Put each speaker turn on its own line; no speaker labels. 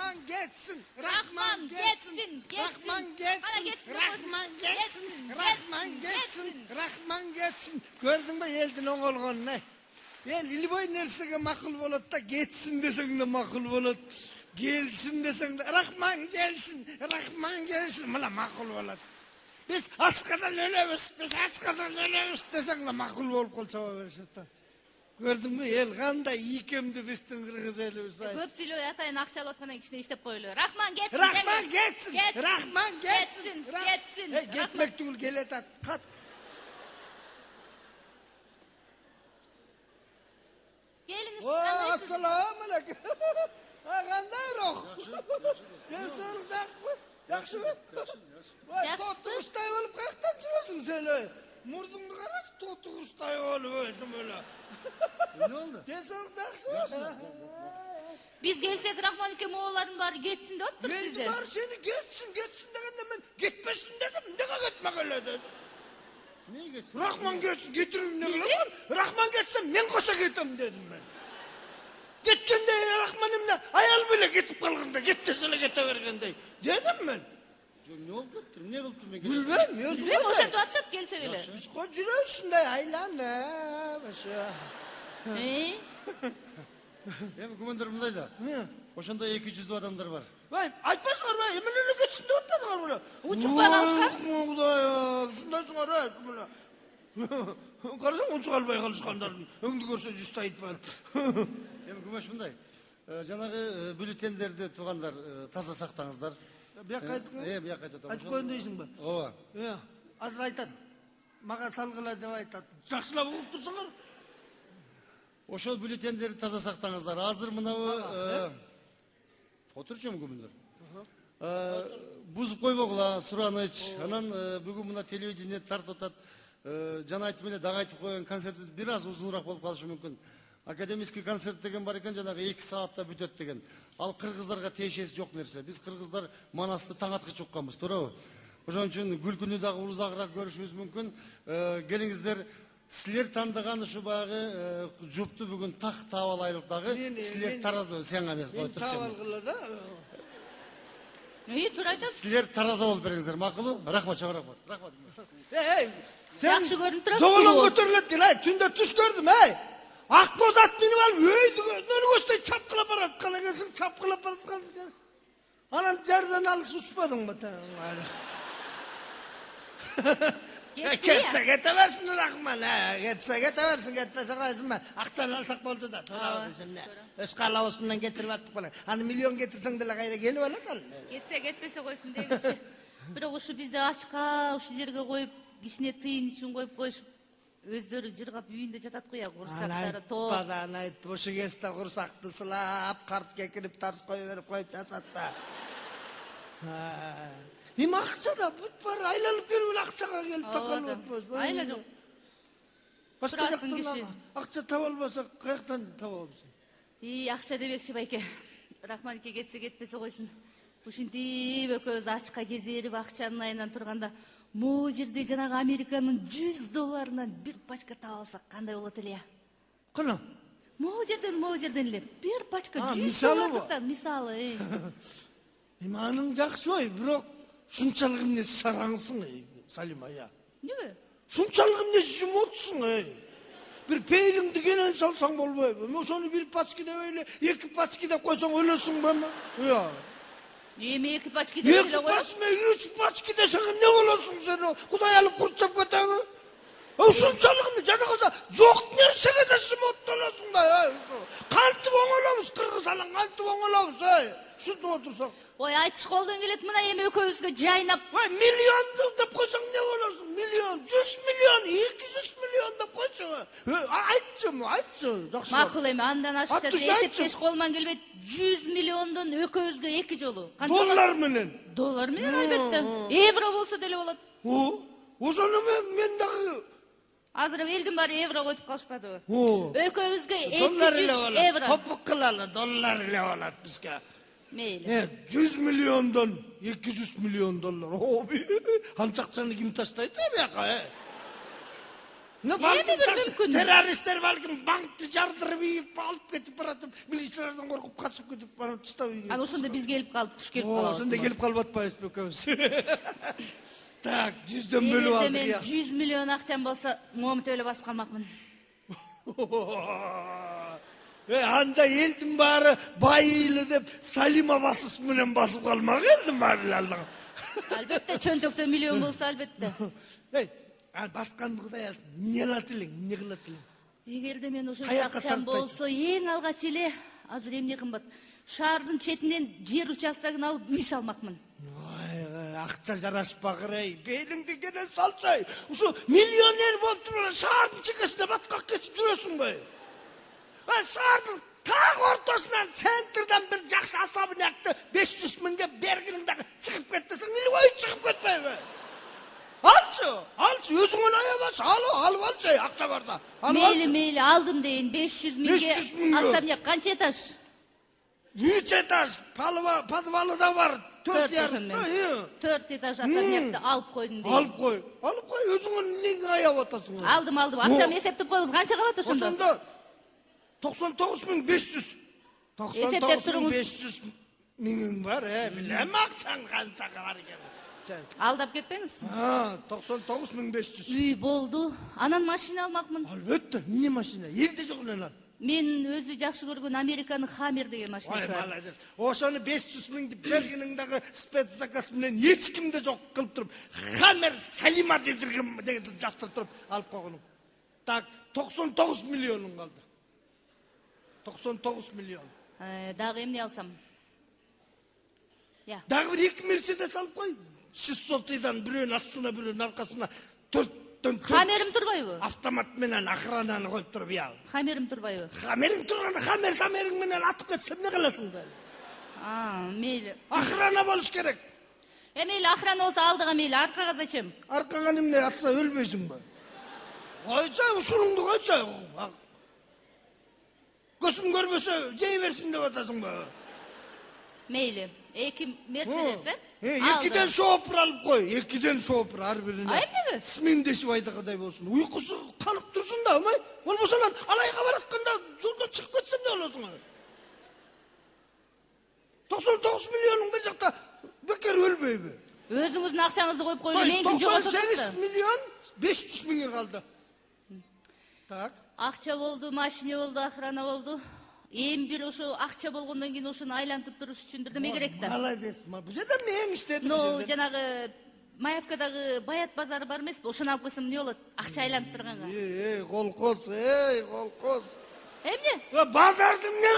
Rahman geçsin. Rahman geçsin. Rahman geçsin. Rahman geçsin. Rahman geçsin. Rahman geçsin. Gördün mü eldin oğulğun ne? El ilboy nersege makul bolat da geçsin deseng de makul bolat. Gelsin deseng de Rahman gelsin. Rahman gelsin. Mala makul bolat. Biz askadan ölemiz. Biz askadan ölemiz deseng de makul bolup kol çaba verişet. Gördün mü el qanday икемди биздин кыргыз элибиз ай.
Көп сүйлөп атайын акчалып аткандан кичине иштеп коелу. Рахман кетсин.
Рахман кетсин. Рахман кетсин.
Кетсин.
Кетмек түгүл келетат. Кат.
Келиңиз.
Ассаламу алейкум. Кандай рух? Денсаулык жакпы? Жакшыбы? Жакшы. Тотугуштай болуп каяктан жүрөсүң сен ой? Murdumdu qarаш, totuğuştay olup öldüm öyle. Ne oldu? Densalık jakşыбы?
Biz gelsek Rahman ike moğolların bari geçsin de ottur sizde.
Neydi var seni geçsin degende ben gitmesin dedim. Neye gitmek öyle dedim.
Neye geçsin?
Rahman geçsin, getiririm ne kadar. Rahman geçsin, ben koşa gitem dedim ben. Gitkende Rahman'ımla ayal bile gitip kalganda, gittesine gitevergende. Dedim ben.
Ne oldu? Ne oldu?
Bilmem.
Bilmem, o şartı atacak gelse öyle.
Biz kocuyorsun da aylan ne? Başa.
Hem kumandarımdaydı. Oşanda 200'lü adamlar var.
Vay, aytmasınlar be, hemen öyle geçsin de otmasınlar böyle.
Uçuk bay kalışkan.
Şundan sonra öyle. Karısan uçuk albay kalışkanların. Ömdü görse yüzde aytmayın.
Hem kumaş bunday. Janağı bültenlerde tuğanlar taza saktağızlar.
Bir yakka aytın mı?
Bir yakka aytın.
Aytıp koyun deysin mi?
Ova.
Azır aytat. Mağa salgıla dep aytat. Jakşılap uğup tursalar.
Oşol bültenleri taza saktağızlar. Hazır mınavı... Oturçu mu kumunlar? Buzuk koyboğla, Suranıç. Anan bugün buna televizyonda tart otat. Jana aytып эле дагы айтып койгон концерт biraz uzunroq болуп калышы мүмкүн. Академический концерт деген бар экен, жанагы 2 саатта бүтөт деген. Ал кыргыздарга тиешеси жок нерсе. Биз кыргыздар Манасты таң аткыча укканбыз, туурабы? Ошон үчүн күлкүнү дагы улузагыраак көрүшүбүз мүмкүн. Келиңиздер, силер тандаган ушу багы жупту бүгүн так таап алайлык дагы. Силер таразда сен эмес, кой турчу.
Таап алгыла да.
Туура айтасыз.
Силер таразда болуп бериңиздер, макулбу? Рахмат, чоң рахмат. Рахмат.
Жақсы көрініп тұрасыз.
Доғылын көтөрүлөт дейін, түнде түс көрдім, Ақбоз ат минип алып, өйдүгөнөн көздөй чапкылап барат, кала кезиң чапкылап бараткан. Анан жардан алыс учпадың ба? Кетсе кете берсин Рахман, кетсе кете берсин, кетпесе койсун ба? Акчаны алсак болду да, туура бизимне. Өз калабыз менен кетирип аттык бала. Аны миллион кетирсең деле кайра келип алат ал.
Кетсе кетпесе койсун дегенчи. Бирок ушу бизде ачка ушу жерге коюп, кичине тыйын үчүн коюп коюшуп, өздөрү жыргап үйүндө жатат го я, курсактары топ.
Анан айтып, ушу кезде курсакты сылап, карт кекирип тарс кое берип коюп жатат да. Эми акча да бүт бар, айланып берип эле акчага келип такалып атпайбыз.
Айла жок.
Башка жактан акча таба албасак, каяктан табабыз?
Акча дебекчи байке. Рахман эке кетсе кетпесе койсун. Ушинтип экөөбүз ачка кезерип акчанын айынан турганда, могу жерде жанагы Американын $100 бир пачка таап алсак кандай болот эле?
Кана?
Могу жерден эле бир пачка
$100.
Мисалы.
Эми аның жакшы ой, бирок шунчалык эмне сараңсың, Салима я.
Неме?
Шунчалык эмне жумотсуң, Bir peylingdi genen salsan bolboybu. Ошону bir пачки деп эле, 2 пачки деп койсоң өлөсүң ба? Yo.
Эми 2 пачки деп эле коёбуз.
2 пачки, 3 пачки десең эмне болосуң сен? Кудай алып курчап кетеби? Ушунчалык эмне жада калса жок нерсеге да жумоттолосуң да. Кантип оңолобуз кыргыз алан, кантип оңолобуз, Ушинтип отурсак.
Ой, айтыш колдон келет мына эми экөөбүзгө жайнап.
Миллион деп койсоң эмне болосуң? Миллион, 100 миллион, 200 миллион деп койсоң. Айтчы, жакшы.
Макул эми, андан ашыкча эсептеш колман келбейт. 100 миллиондон экөөбүзгө 2 жолу.
Доллар менен.
Доллар менен албетте. Евро болсо деле болот.
Ошону мен дагы
азыр элдин баары евро койтуп калышпадыбы? Экөөбүзгө 200 евро.
Топук кылалы, доллар эле болот бизге.
Мейли.
100 миллиондон 200 миллион доллар. Анча акчаны ким таштайт бияка?
Эми бир мүмкүн.
Teröristler balkim bankты жардырып ийип алып кетип баратып, милициялардан коркуп качып кетип барып таштап ийген.
Ана ошондо биз келип калып туш келип калабыз.
Ошондо келип калып атпайбызбы экөөбүз? Так, 100дөн бөлүп алдык.
Мен 100 миллион акчам болсо, момунтип эле басып калмакмын.
Анда элдин баары байылы деп Салима басыш менен басып калмак элдин баары алдыга.
Албетте чөнтөктө миллион болсо албетте.
Басканды Кудай алсын. Эмне кылат элең? Эмне кылат элең?
Эгерде мен ошо
Каякка
акчам
сарптайт?
болсо, эң алгач эле азыр эмне кымбат? Шаардын четинен жер участогун алып үй салмакмын.
Акча жарашпагыр эй. Белиңди кенен салчай. Ушу миллионер болуп туруп шаардын чекесинде баткак кетип жүрөсүңбү? Шаардын так ортосунан центрден бир жакшы особнякты 500 миңге бергиниң дагы чыгып кет десең, илбой чыгып кетпейби? Алчы, өзүңөн аябач, алып алчы, акча барда.
Мейли, алдым дейин 500 миңге особняк канча этаж?
3 этаж, подвалы да бар.
4 этаж особнякты алып койдум дейин.
Алып кой, өзүңөн эмнеге аябап атасың?
Алдым, акчамды эсептеп коебуз, канча калат ошондо?
Ошондо 99.500. 99.500 миңиң бар, билем акчаң канча бар экен.
Алдап кетпеңиз.
99.500.
Үй болду. Анан машина алмакмын.
Албетте, эмне машина? Элде жок эле.
Мен өзү жакшы көргөн Американын Хаммер деген машинасы бар.
Молодец. Ошону 500 миңди бергениң дагы спецзаказ менен эч кимде жок кылып туруп, Хаммер Салима дедирген деген жастырып туруп алып койгонум. Так, 99 миллионуң калды. 99 миллион.
Дагы эмне алсам?
Дагы бир 2 Мерседес алып кой. 600 тыйдан бирөөнүн астына, бирөөнүн аркасына 4
Хамерим турбайбы?
Автомат менен охрананы коюп туруп,
Хамерим турбайбы?
Хамериң турганда Хамериң менен атып кетсе эмне кыласың сен?
Мейли.
Охрана болуш керек.
Мейли, охрана болсо алдыга мейли, аркага зачем?
Аркага эмне атса өлбөйсүңбү? Койча, ушунуңду койча. Көзүм көрбөсө жей берсин деп атасыңбы?
Мейли. 2 Мерседес,
2ден шопур алып кой, 2ден шопур ар бирине.
Эмнеге?
Смендешип айдагандай болсун. Уйкусу калып турсун да, амай. Болбосо анан алайга баратканда жолдон чыгып кетсем эмне болосуң? 99 миллионуң бир жакта бекер өлбөйбү?
Өзүңүздүн акчаңызды коюп коюлу, менин жоготосуз.
98 миллион 500 миңге калды. Так.
Акча болду, машина болду, охрана болду. Эми бир ошо акча болгондон кийин ошону айлантып туруш үчүн бирдеме керек да.
Молодец. Бул жерде мен иштедим.
Жанагы Маевкадагы Баят базары бар эмеспи? Ошону алып койсом эмне болот? Акча айлантып турганга.
Колкоз, колкоз.
Эмне?
Базарды эмне